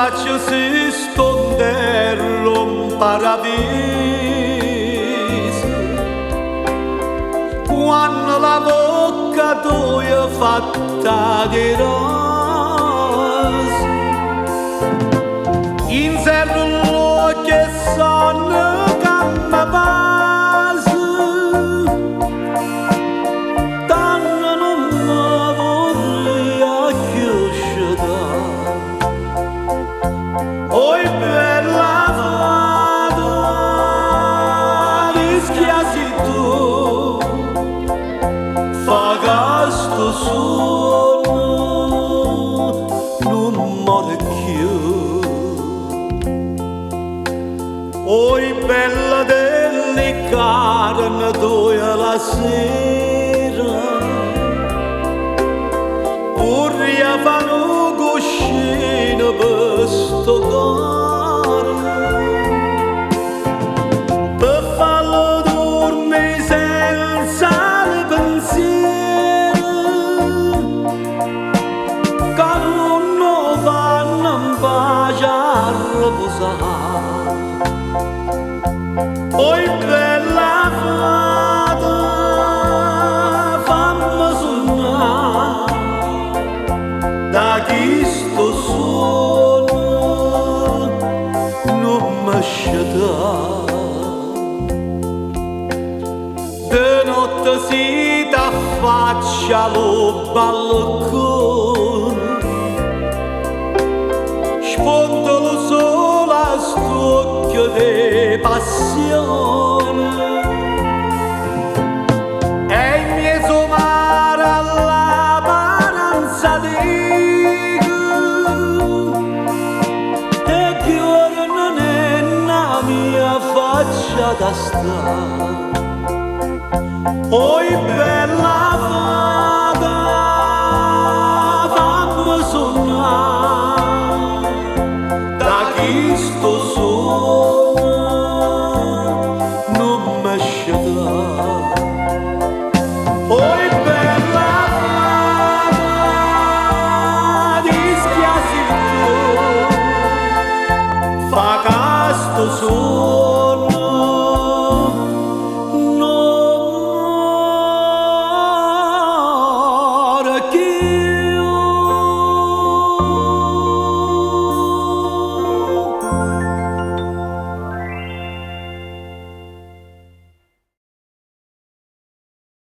faccio si stondello un paradiso quando la bocca tua è fatta di rose in serlo che sono canna base tanto non mi vorrei chiuscita oi bella fata rischiasi tu fa questo sonno non muore più oi bella delicata tu la sera pure a fare un cuscino per sto cuore per farlo dormire senza il pensiero che non fanno in pace a riposare oi bella fata fammi sognare da chi sto solo non mi sceda de notte si t'affaccia lo balcone spondolo solo a st'occhio di passione e il mio mare alla paranza di e che ora non è la mia faccia da stare oi bella fata fammi sognare da chi sto solo non mi sceda oi bella fata rischiasi tu fa questo solo